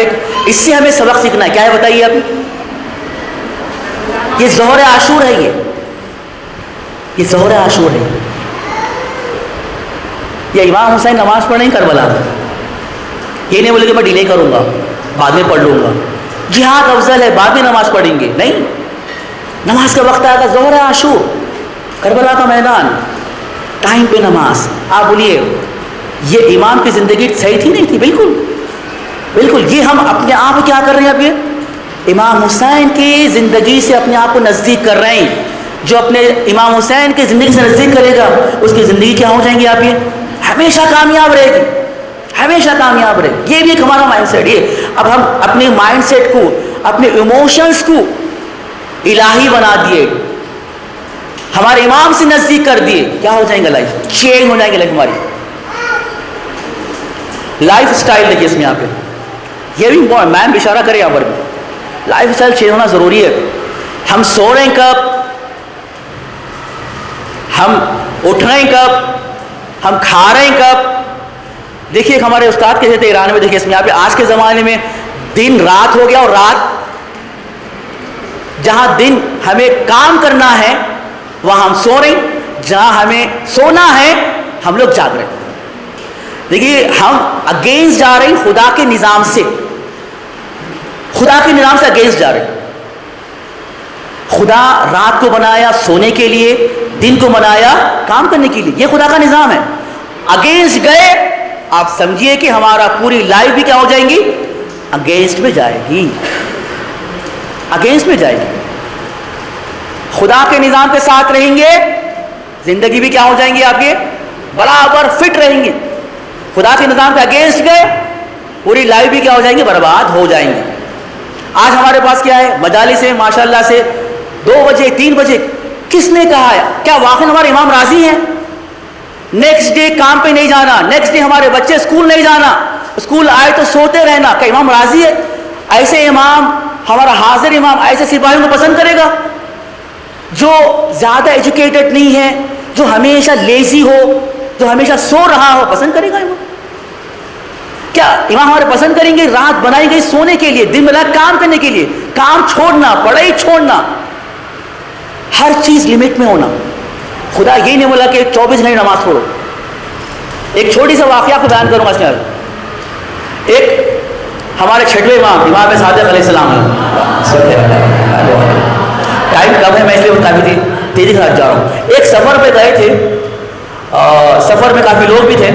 اس سے ہمیں سبق سیکھنا ہے. کیا ہے بتائیے آپ؟ یہ ظہر عاشور ہے, یہ ظہر عاشور ہے. یہ امام حسین نماز پڑھیں کربلا میں, یہ نہیں بولے کہ میں ڈیلے کروں گا بعد میں پڑھ لوں گا, جہاد افضل ہے بعد میں نماز پڑھیں گے, نہیں, نماز کا وقت آئے گا. ظہر عاشور, کربلا کا میدان, ٹائم پہ نماز. آپ بولیے یہ امام کی زندگی صحیح تھی نہیں تھی؟ بالکل بالکل. یہ ہم اپنے آپ کو کیا کر رہے ہیں؟ اب یہ امام حسین کی زندگی سے اپنے آپ کو نزدیک کر رہے ہیں. جو اپنے امام حسین کی زندگی سے نزدیک کرے گا اس کی زندگی کیا ہو جائیں گی؟ آپ یہ ہمیشہ کامیاب رہے گی, ہمیشہ کامیاب رہے گی. یہ بھی ایک ہمارا مائنڈ سیٹ. یہ اب ہم اپنے مائنڈ سیٹ کو, اپنے ایموشنس کو الہی بنا دیے, ہمارے امام سے نزدیک کر دیے, کیا ہو جائیں گے؟ لائف چینج ہو جائیں گے. لائف ہماری لائف اسٹائل دیکھیے اس میں یہاں پہ یہ بھی میم اشارہ کرے یہاں پر بھی, لائف اسٹائل چینج ہونا ضروری ہے. ہم سو رہے ہیں کب, ہم اٹھ رہے ہیں کب, ہم کھا رہے ہیں کب. دیکھیے ہمارے استاد کہتے تھے ایران میں, دیکھیے اس میں یہاں پہ آج کے زمانے میں دن رات ہو گیا, اور رات جہاں دن ہمیں کام کرنا ہے وہاں ہم سو رہے ہیں, جہاں ہمیں سونا ہے ہم لوگ جاگ رہے ہیں. دیکھیے ہم اگینسٹ جا رہے ہیں خدا کے نظام سے, خدا کے نظام سے اگینسٹ جا رہے ہیں. خدا رات کو بنایا سونے کے لیے, دن کو بنایا کام کرنے کے لیے, یہ خدا کا نظام ہے. اگینسٹ گئے, آپ سمجھیے کہ ہمارا پوری لائف بھی کیا ہو جائیں گی؟ اگینسٹ میں جائے گی, اگینسٹ میں جائے گی. خدا کے نظام کے ساتھ رہیں گے, زندگی بھی کیا ہو جائیں گی آپ کے؟ برابر فٹ رہیں گے. خدا کے نظام کے اگینسٹ گئے, پوری لائف بھی کیا ہو جائیں گے؟ برباد ہو جائیں گے. آج ہمارے پاس کیا ہے؟ مجالس سے ماشاءاللہ سے 2 بجے 3 بجے. کس نے کہا ہے؟ کیا واقعی ہمارے امام راضی ہیں؟ نیکسٹ ڈے کام پہ نہیں جانا, نیکسٹ ڈے ہمارے بچے اسکول نہیں جانا, اسکول آئے تو سوتے رہنا, کیا امام راضی ہے؟ ایسے امام, ہمارا حاضر امام ایسے سپاہیوں کو پسند کرے گا جو زیادہ ایجوکیٹڈ نہیں ہے, جو ہمیشہ لیزی ہو, جو ہمیشہ سو رہا ہو؟ پسند کرے گا امام؟ کیا امام ہمارے پسند کریں گے؟ رات بنائی گئی سونے کے لیے, دن بنا کام کرنے کے لیے, کام چھوڑنا, پڑھائی چھوڑنا, ہر چیز لمٹ میں ہونا. خدا یہ نہیں بولا کہ 24 گھنٹے نماز پڑھو. ایک چھوٹی سا واقعہ آپ کو بیان کروں گا اس میں. ایک ہمارے 6ویں امام صادق علیہ السلام ہے. ٹائم کم ہے, میں اس لیے کافی تیزی کے ساتھ جا رہا ہوں. ایک سفر پہ گئے تھے, سفر میں کافی لوگ بھی تھے,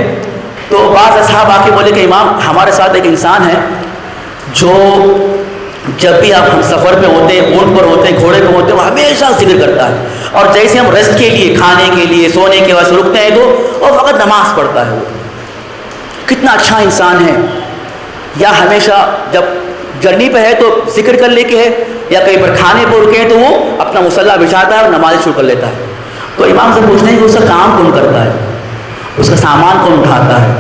تو بعض اصحاب آ کے بولے کہ امام ہمارے ساتھ ایک انسان ہے جو جب بھی آپ ہم سفر پہ ہوتے ہیں, اونٹ پر ہوتے ہیں, گھوڑے پہ ہوتے ہیں, وہ ہمیشہ ذکر کرتا ہے, اور جیسے ہم ریسٹ کے لیے, کھانے کے لیے, سونے کے واسطے رکتے ہیں تو وہ فقط نماز پڑھتا ہے. وہ کتنا اچھا انسان ہے. یا ہمیشہ جب جرنی پہ ہے تو ذکر کر لے کے ہے, یا کہیں پر کھانے پہ رکے ہیں تو وہ اپنا مصلی بچھاتا ہے اور نماز شروع کر لیتا ہے. تو امام سے پوچھتے ہیں کہ اس کا کام کون کرتا ہے, اس کا سامان کون اٹھاتا ہے,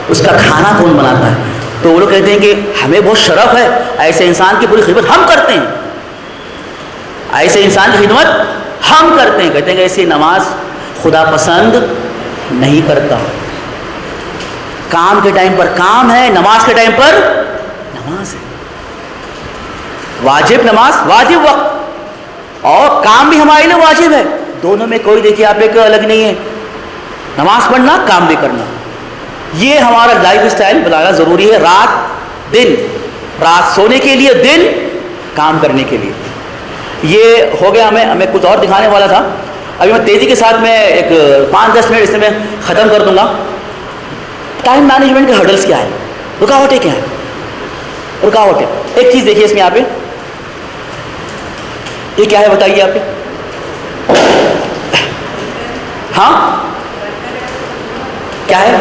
اس کا کھانا کون بناتا ہے؟ تو وہ لوگ کہتے ہیں کہ ہمیں بہت شرف ہے, ایسے انسان کی پوری خدمت ہم کرتے ہیں, ایسے انسان کی خدمت ہم کرتے ہیں. کہتے ہیں کہ ایسی نماز خدا پسند نہیں کرتا. کام کے ٹائم پر کام ہے, نماز کے ٹائم پر نماز ہے. واجب نماز, واجب وقت, اور کام بھی ہمارے لیے واجب ہے. دونوں میں کوئی دیکھیے آپ ایک الگ نہیں ہے. نماز پڑھنا, کام بھی کرنا, یہ ہمارا لائف اسٹائل بنانا ضروری ہے. رات دن, رات سونے کے لیے, دن کام کرنے کے لیے. یہ ہو گیا. ہمیں کچھ اور دکھانے والا تھا, ابھی میں تیزی کے ساتھ میں ایک 5-10 منٹ اس میں ختم کر دوں گا. ٹائم مینجمنٹ کے ہرڈلس کیا ہے, رکاوٹیں کیا ہیں؟ رکاوٹیں, ایک چیز دیکھیے اس میں یہاں پہ, یہ کیا ہے بتائیے آپ پہ؟ ہاں کیا ہے؟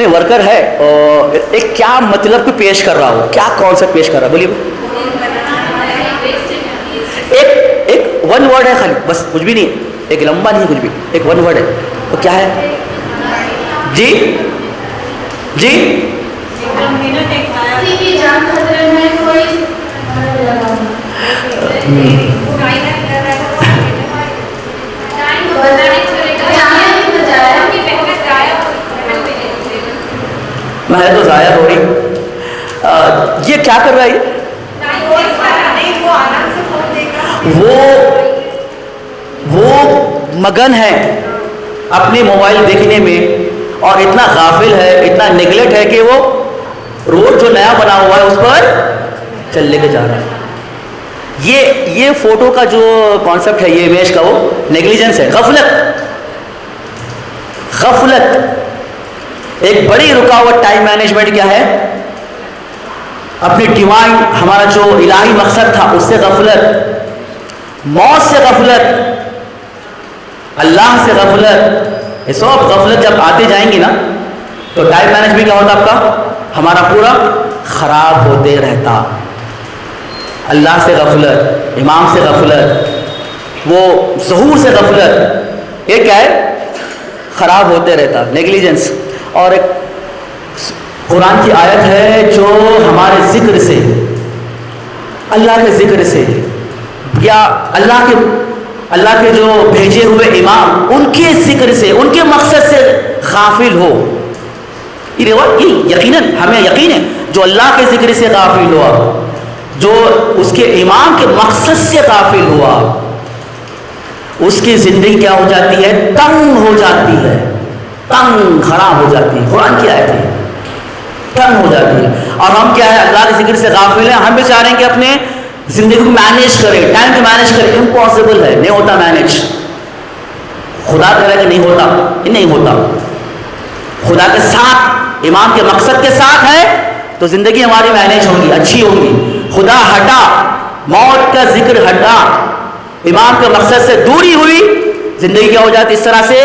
نہیں ورکر ہے اور ایک کیا مطلب کو پیش کر رہا ہو, کیا کانسیپٹ پیش کر رہا ہے, بولیے. ایک ون ورڈ ہے خالی, بس کچھ بھی نہیں, ایک لمبا نہیں کچھ بھی, ایک ون ورڈ ہے, وہ کیا ہے جی جی محنت تو ضائع ہو رہی. یہ کیا کر رہا ہے, وہ مگن ہے اپنے موبائل دیکھنے میں اور اتنا غافل ہے, اتنا نیگلیکٹ ہے کہ وہ روڈ جو نیا بنا ہوا ہے اس پر چل لے کے جا رہا ہے. یہ فوٹو کا جو کانسیپٹ ہے, یہ امیج کا, وہ نیگلیجنس ہے, غفلت. ایک بڑی رکاوٹ ٹائم مینجمنٹ کیا ہے, اپنی ڈیوائن ہمارا جو الہی مقصد تھا اس سے غفلت, موت سے غفلت, اللہ سے غفلت. یہ سب غفلت جب آتے جائیں گی نا تو ٹائم مینجمنٹ کیا ہوتا آپ کا, ہمارا پورا خراب ہوتے رہتا. اللہ سے غفلت, امام سے غفلت, وہ ظہور سے غفلت, یہ کیا ہے, خراب ہوتے رہتا, نیگلیجنس. اور ایک قرآن کی آیت ہے جو ہمارے ذکر سے, اللہ کے ذکر سے, یا اللہ کے جو بھیجے ہوئے امام ان کے ذکر سے, ان کے مقصد سے غافل ہو. یہ یقیناً ہمیں یقین ہے جو اللہ کے ذکر سے غافل ہوا, جو اس کے امام کے مقصد سے غافل ہوا, اس کی زندگی کیا ہو جاتی ہے, تنگ ہو جاتی ہے, تنگ خراب ہو جاتی ہے. قرآن کی آیت ہے, تنگ ہو جاتی ہے. اور ہم کیا ہے, اللہ کے ذکر سے غافل ہیں. ہم بھی چاہ رہے ہیں کہ اپنے زندگی کو مینیج کریں, ٹائم کو مینیج کریں. امپاسبل ہے, نہیں ہوتا مینیج. خدا کہہ رہا ہے کہ نہیں ہوتا, یہ نہیں ہوتا. خدا کے ساتھ, امام کے مقصد کے ساتھ ہے تو زندگی ہماری مینیج ہوگی, اچھی ہوگی. خدا ہٹا, موت کا ذکر ہٹا, امام کے مقصد سے دوری ہوئی, زندگی کیا ہو جاتی, اس طرح سے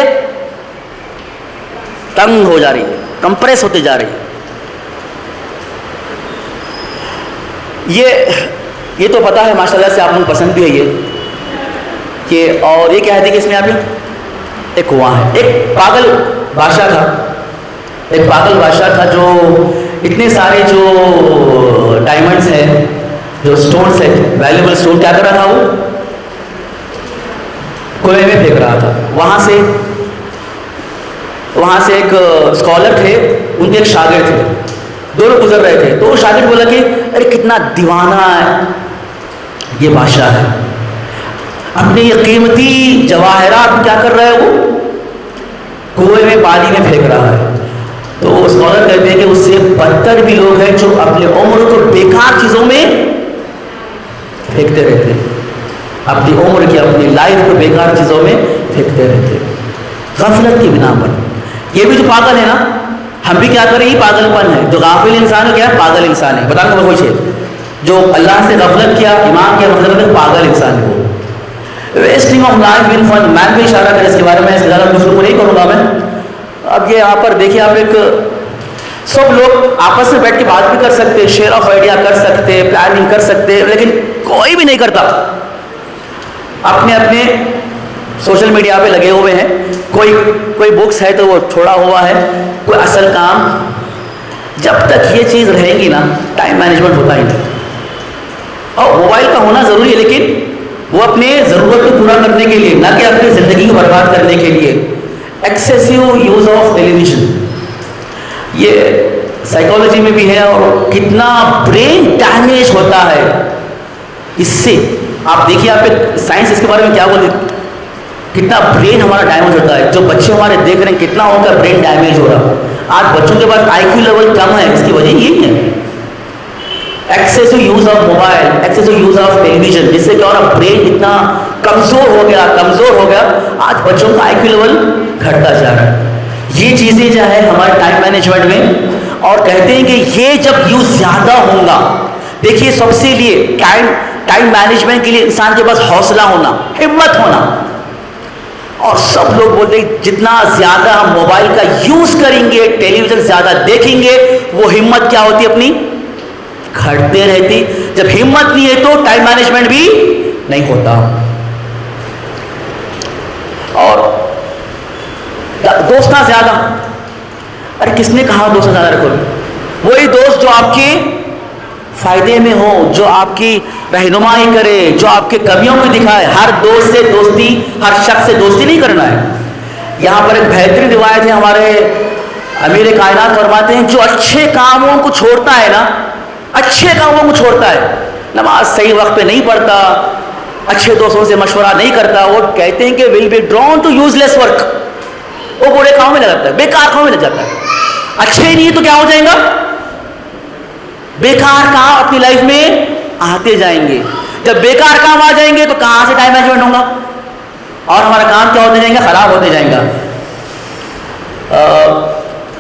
تنگ ہو جا رہی ہے, کمپریس ہوتے جا رہی ہے. یہ تو پتا ہے ماشاءاللہ سے, آپ کو پسند بھی ہے یہ کہ. اور یہ کیا ہے کہ اس میں آپ ایک کنواں ہے. ایک پاگل بادشاہ تھا جو اتنے سارے جو ڈائمنڈس ہیں, جو سٹونز ہیں, ویلیبل سٹون, کیا کر رہا تھا, وہ کنویں میں پھینک رہا تھا. وہاں سے ایک اسکالر تھے, ان کے ایک شاگرد تھے, دونوں گزر رہے تھے. تو وہ شاگرد بولا کہ ارے کتنا دیوانہ ہے یہ بادشاہ ہے, اپنے یہ قیمتی جواہرات کیا کر رہا ہے, وہ کنویں میں پانی میں پھینک رہا ہے. تو وہ اسکالر کہتے ہیں کہ اس سے بدتر بھی لوگ ہیں جو اپنے عمر کو بیکار چیزوں میں پھینکتے رہتے ہیں, اپنی عمر کی, اپنی لائف کو بیکار چیزوں میں پھینکتے رہتے ہیں غفلت کی بنا پر. یہ بھی جو پاگل ہے نا, ہم بھی کیا کریں, یہ پاگل پن ہے. جو غافل انسان ہے کیا ہے, پاگل انسان ہے. بتانا کوئی ہے جو اللہ سے غفلت کیا, امام کیا, مطلب پاگل انسان ہے. وہ ویسٹنگ آف لائف ان فن, میں بھی اشارہ کریں اس کے بارے میں, اس کے زیادہ دوسروں کو نہیں کروں گا میں. اب یہ یہاں پر دیکھیے آپ, ایک سب لوگ آپس میں بیٹھ کے بات بھی کر سکتے, شیئر آف آئیڈیا کر سکتے, پلاننگ کر سکتے, لیکن کوئی بھی نہیں کرتا. اپنے سوشل میڈیا پہ لگے ہوئے ہیں. کوئی بکس ہے تو وہ چھوڑا ہوا ہے, کوئی اصل کام. جب تک یہ چیز رہے گی نا, ٹائم مینجمنٹ ہوتا ہی نہیں. اور موبائل کا ہونا ضروری ہے, لیکن وہ اپنے ضرورت کو پورا کرنے کے لیے, نہ کہ اپنی زندگی کو برباد کرنے کے لیے. ایکسیسیو یوز آف ٹیلی ویژن, یہ سائیکالوجی میں بھی ہے, اور کتنا برین ڈیمیج ہوتا ہے اس سے. آپ دیکھیے, آپ سائنس اس کے بارے میں کیا بولتے, کتنا برین ہمارا ڈیمیج ہوتا ہے. جو بچے ہمارے دیکھ رہے ہیں کتنا ان کا برین ڈیمیج ہو رہا. آج بچوں کے پاس آئی کیو لیول کم ہے, اس کی وجہ یہی ہے excessive use of mobile, excessive use of television, جس سے کیا ہو رہا, برین اتنا کمزور ہو گیا. آج بچوں کا آئی کیو لیول گھٹتا جا رہا ہے. یہ چیزیں جو ہے ہمارے ٹائم مینجمنٹ میں, اور کہتے ہیں کہ یہ جب یوز زیادہ ہوگا, دیکھیے سب سے لیے ٹائم مینجمنٹ کے لیے انسان کے پاس حوصلہ ہونا, ہمت ہونا. اور سب لوگ بولتے ہیں جتنا زیادہ ہم موبائل کا یوز کریں گے, ٹیلی ویژن زیادہ دیکھیں گے, وہ ہمت کیا ہوتی اپنی گھٹتے رہتی. جب ہمت نہیں ہے تو ٹائم مینجمنٹ بھی نہیں ہوتا. اور دوستاں زیادہ, ارے کس نے کہا دوستاں زیادہ رکھو؟ وہی دوست جو آپ کے فائدے میں ہو, جو آپ کی رہنمائی کرے, جو آپ کے کمیوں کو دکھائے. ہر دوست سے دوستی, ہر شخص سے دوستی نہیں کرنا ہے. یہاں پر ایک بہترین روایت ہے, ہمارے امیر کائنات فرماتے ہیں جو اچھے کاموں کو چھوڑتا ہے نا, اچھے کاموں کو چھوڑتا ہے, نماز صحیح وقت پہ نہیں پڑھتا, اچھے دوستوں سے مشورہ نہیں کرتا, وہ کہتے ہیں کہ will be drawn to useless work, وہ برے کاموں میں لگ جاتا ہے, بیکار کاموں میں لگ جاتا ہے. اچھے ہی نہیں تو کیا ہو جائیں گا, بیکار کام اپنی لائف میں آتے جائیں گے. جب بیکار کام آ جائیں گے تو کہاں سے ٹائم مینجمنٹ ہوگا, اور ہمارا کام کیا ہوتے جائیں گا, خراب ہوتے جائیں گا.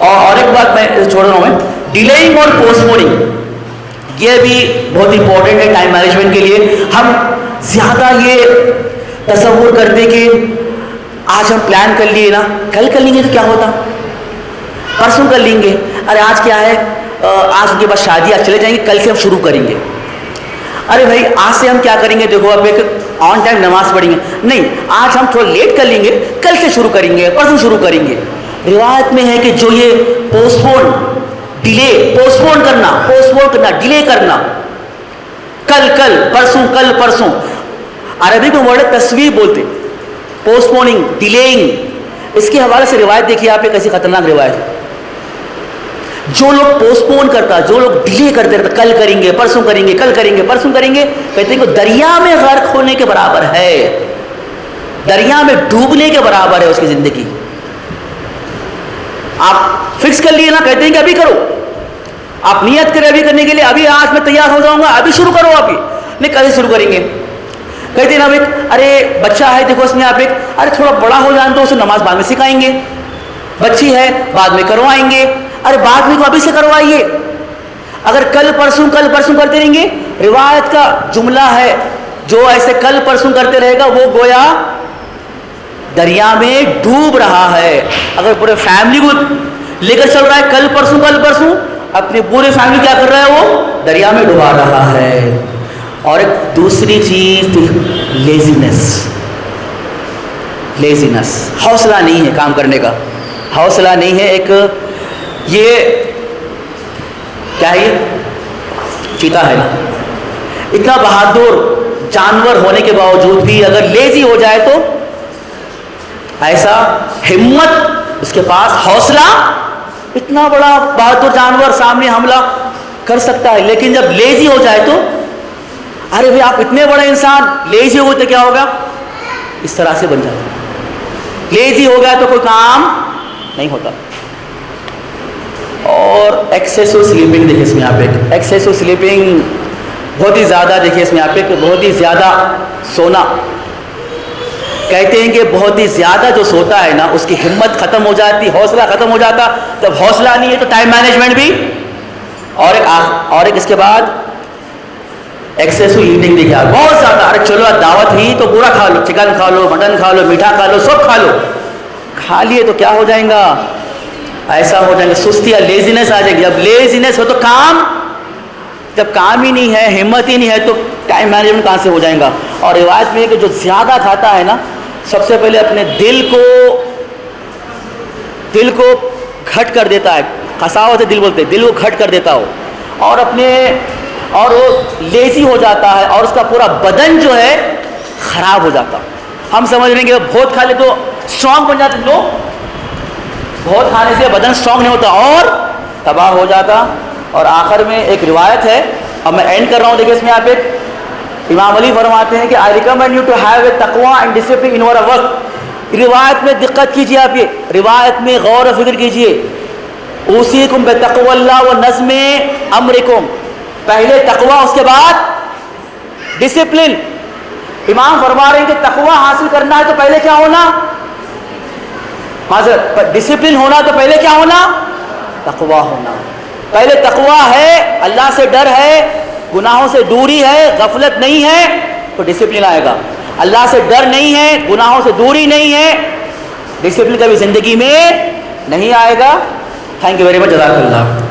اور ایک بات میں چھوڑ رہا ہوں, میں ڈیلیئنگ اور پوسٹ پوننگ, یہ بھی بہت امپورٹنٹ ہے ٹائم مینجمنٹ کے لیے. ہم زیادہ یہ تصور کرتے کہ آج ہم پلان کر لیے نا, کل کر لیں گے تو کیا ہوتا, پرسوں کر لیں گے, ارے آج کیا ہے, آج کے بعد شادی, آج چلے جائیں گے, کل سے ہم شروع کریں گے. ارے بھائی آج سے ہم کیا کریں گے, دیکھو اب ایک آن ٹائم نماز پڑھیں گے, نہیں آج ہم تھوڑا لیٹ کر لیں گے, کل سے شروع کریں گے, پرسوں شروع کریں گے. روایت میں ہے کہ جو یہ پوسٹ پون, ڈیلے, پوسٹ پون کرنا, ڈیلے کرنا, کل پرسوں, عربی میں ورڈ تصویب بولتے, پوسٹ پوننگ, ڈیلیئنگ. اس کے حوالے سے روایت دیکھیے آپ, ایک ایسی خطرناک روایت ہے. جو لوگ پوسٹ پون کرتا, جو لوگ ڈیلے کرتے رہتے, کل کریں گے, پرسوں کریں گے, کل کریں گے, پرسوں کریں گے, کہتے ہیں کہ دریا میں غرق ہونے کے برابر ہے, دریا میں ڈوبنے کے برابر ہے اس کی زندگی. آپ فکس کر لیے نا, کہتے ہیں کہ ابھی کرو, آپ نیت کریں ابھی کرنے کے لیے, ابھی آج میں تیار ہو جاؤں گا, ابھی شروع کرو, ابھی نہیں کل شروع کریں گے. کہتے ہیں نا ایک, ارے بچہ ہے دیکھو اس میں آپ ایک, ارے تھوڑا بڑا ہو جائیں تو اسے نماز بعد میں سکھائیں گے, بچی ہے بعد میں کروائیں گے, ارے بعد میں تو ابھی سے کروائیے. اگر کل پرسوں کرتے رہیں گے, روایت کا جملہ ہے جو ایسے کل پرسوں کرتے رہے گا وہ گویا دریا میں ڈوب رہا ہے. اگر پورے فیملی کو لے کر چل رہا ہے کل پرسوں, اپنی پوری فیملی کیا کر رہا ہے, وہ دریا میں ڈبا رہا ہے. اور ایک دوسری چیز, لیزینس, حوصلہ نہیں ہے کام کرنے کا, حوصلہ نہیں ہے. ایک یہ کیا ہے, یہ چیتا ہے نا, اتنا بہادر جانور ہونے کے باوجود بھی اگر لیزی ہو جائے تو ایسا ہمت اس کے پاس, حوصلہ, اتنا بڑا بہادر جانور سامنے حملہ کر سکتا ہے, لیکن جب لیزی ہو جائے تو, ارے بھائی آپ اتنے بڑے انسان لیزی ہو تو کیا ہوگا, اس طرح سے بن جاتا ہے. لیزی ہو گیا تو کوئی کام نہیں ہوتا. اور ایکسیسو سلیپنگ دیکھیں اس میں آپ, ایک ایکسیسو سلیپنگ بہت ہی زیادہ, دیکھیں اس میں آپ ایک بہت ہی زیادہ سونا. کہتے ہیں کہ بہت ہی زیادہ جو سوتا ہے نا اس کی ہمت ختم ہو جاتی, حوصلہ ختم ہو جاتا. جب حوصلہ نہیں ہے تو ٹائم مینجمنٹ بھی. اور ایک اس کے بعد ایکسیسو ایٹنگ دیکھا, بہت زیادہ, ارے چلو دعوت ہی تو پورا کھا لو, چکن کھا لو, مٹن کھا لو, میٹھا کھا لو, سب کھا لو, کھا لیے تو کیا ہو جائیں گا, ایسا ہو جائیں گے, سستی یا لیزینس آ جائے گی. جب لیزینس ہو تو کام, جب کام ہی نہیں ہے, ہمت ہی نہیں ہے, تو ٹائم مینجمنٹ کہاں سے ہو جائے گا. اور روایت میں ہے کہ جو زیادہ کھاتا ہے نا, سب سے پہلے اپنے دل کو گھٹ کر دیتا ہے, خساوت دل بولتے, دل کو گھٹ کر دیتا ہو, اور وہ لیزی ہو جاتا ہے, اور اس کا پورا بدن جو ہے خراب ہو جاتا. ہم سمجھ رہے ہیں کہ بہت کھا لے تو اسٹرانگ بن جاتے لوگ, بہت کھانے سے بدن اسٹرانگ نہیں ہوتا اور تباہ ہو جاتا. اور آخر میں ایک روایت ہے, اب میں اینڈ کر رہا ہوں, دیکھیں اس میں آپ ایک, امام علی فرماتے ہیں کہ I recommend you to have a taqwa and discipline in your work. روایت میں دقت کیجیے, آپ یہ روایت میں غور و فکر کیجیے. اوصیکم بتقوی اللہ و نظم امرکم, پہلے تقوی اس کے بعد ڈسپلن. امام فرما رہے ہیں کہ تقوی حاصل کرنا ہے تو پہلے کیا ہونا, ڈسپلن ہونا, تو پہلے کیا ہونا, تقوی ہونا. پہلے تقوی ہے, اللہ سے ڈر ہے, گناہوں سے دوری ہے, غفلت نہیں ہے, تو ڈسپلن آئے گا. اللہ سے ڈر نہیں ہے, گناہوں سے دوری نہیں ہے, ڈسپلن کبھی زندگی میں نہیں آئے گا. تھینک یو ویری مچ, جزاک اللہ.